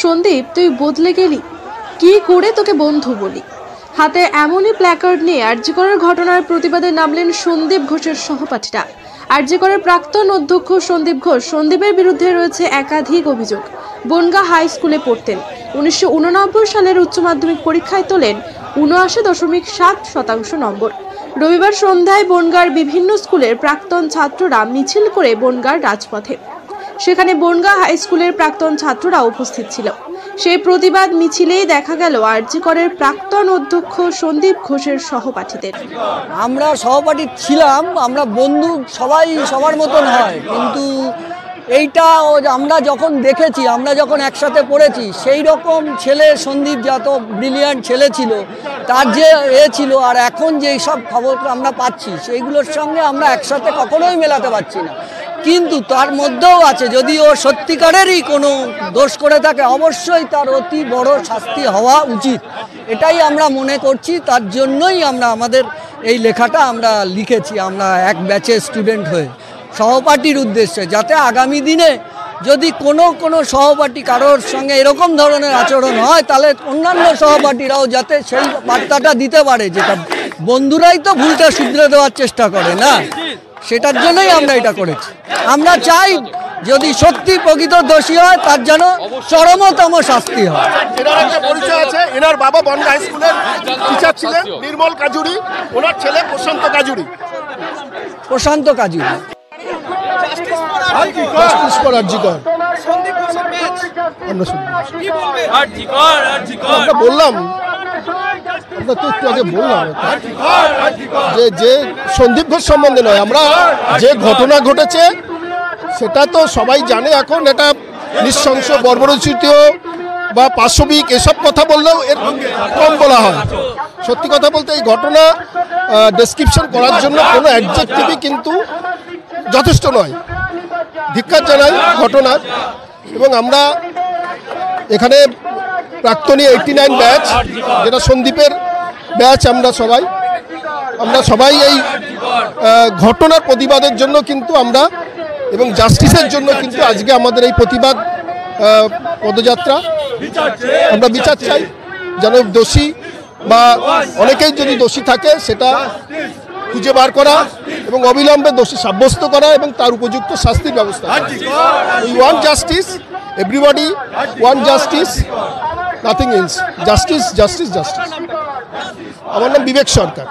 সন্দীপ, তুই বদলে গেলি, কি করে তোকে বন্ধু বলি। হাতে এমনই প্ল্যাকার্ড নিয়ে আরজি করের ঘটনার প্রতিবাদে নামলেন সন্দীপ ঘোষের সহপাঠীরা। আরজি করের প্রাক্তন অধ্যক্ষ সন্দীপ ঘোষ, সন্দীপের বিরুদ্ধে রয়েছে একাধিক অভিযোগ। বনগাঁ হাই স্কুলে পড়তেন। 1989 সালের উচ্চ মাধ্যমিক পরীক্ষায় তোলেন 79.7% নম্বর। রবিবার সন্ধ্যায় বনগাঁর বিভিন্ন স্কুলের প্রাক্তন ছাত্ররা মিছিল করে বনগাঁর রাজপথে। সেখানে বনগাঁ হাই স্কুলের প্রাক্তন ছাত্ররা উপস্থিত ছিল। সেই প্রতিবাদ মিছিলেই দেখা গেল আরজি করের প্রাক্তন অধ্যক্ষ সন্দীপ ঘোষের সহপাঠীদের। আমরা সহপাঠী ছিলাম, আমরা বন্ধু সবাই সবার মতন হয়, কিন্তু এইটা আমরা যখন দেখেছি, আমরা যখন একসাথে পড়েছি, সেই রকম ছেলে সন্দীপ যত ব্রিলিয়ান্ট ছেলে ছিল, তার যে ছিল, আর এখন যে সব খবর আমরা পাচ্ছি সেইগুলোর সঙ্গে আমরা একসাথে কখনোই মেলাতে পারছি না। কিন্তু তার মধ্যেও আছে, যদি ও সত্যিকারেরই কোনো দোষ করে থাকে, অবশ্যই তার অতি বড় শাস্তি হওয়া উচিত, এটাই আমরা মনে করছি। তার জন্যই আমরা আমাদের এই লেখাটা আমরা লিখেছি, আমরা এক ব্যাচের স্টুডেন্ট হয়ে সহপাঠীর উদ্দেশ্যে, যাতে আগামী দিনে যদি কোনো সহপাঠী কারোর সঙ্গে এরকম ধরনের আচরণ হয়, তাহলে অন্যান্য সহপাঠীরাও যাতে সেই বার্তাটা দিতে পারে, যেটা বন্ধুরাই তো ভুলটা শুধরে দেওয়ার চেষ্টা করে না, সেটার জন্যই আমরা এটা করেছি। আমরা চাই যদি সত্যি প্রকৃত দোষী হয়, তার যেন চরমতম শাস্তি হয়। এনার একটা পরিচয় আছে, এনার বাবা বনগাঁ হাই স্কুলের টিচার ছিলেন নির্মল কাজুরি, ওনার ছেলে প্রশান্ত কাজুরি। আমরা বললাম, আমরা তো একটু আগে বললাম যে সন্দীপ ঘোষ সম্বন্ধে নয়, আমরা যে ঘটনা ঘটেছে সেটা তো সবাই জানে। এখন এটা নৃশংস, বর্বরোচিত বা পাশবিক এসব কথা বললেও এর কম বলা হয়। সত্যি কথা বলতে এই ঘটনা ডেসক্রিপশন করার জন্য কোনো অ্যাডজেক্টিভই কিন্তু যথেষ্ট নয়। ধিক্কার জানাই ঘটনার। এবং আমরা এখানে প্রাক্তনী 89 ব্যাচ, যেটা সন্দীপের ব্যাচ, আমরা সবাই এই ঘটনার প্রতিবাদের জন্য কিন্তু আমরা, এবং জাস্টিসের জন্য কিন্তু আজকে আমাদের এই প্রতিবাদ পদযাত্রা। আমরা বিচার চাই, যেন দোষী বা অনেকেই যদি দোষী থাকে সেটা খুঁজে বার করা এবং অবিলম্বে দোষী সাব্যস্ত করা এবং তার উপযুক্ত শাস্তির ব্যবস্থা। We want justice, everybody want justice, nothing else. Justice, justice, justice. আমার নাম বিবেক সরকার।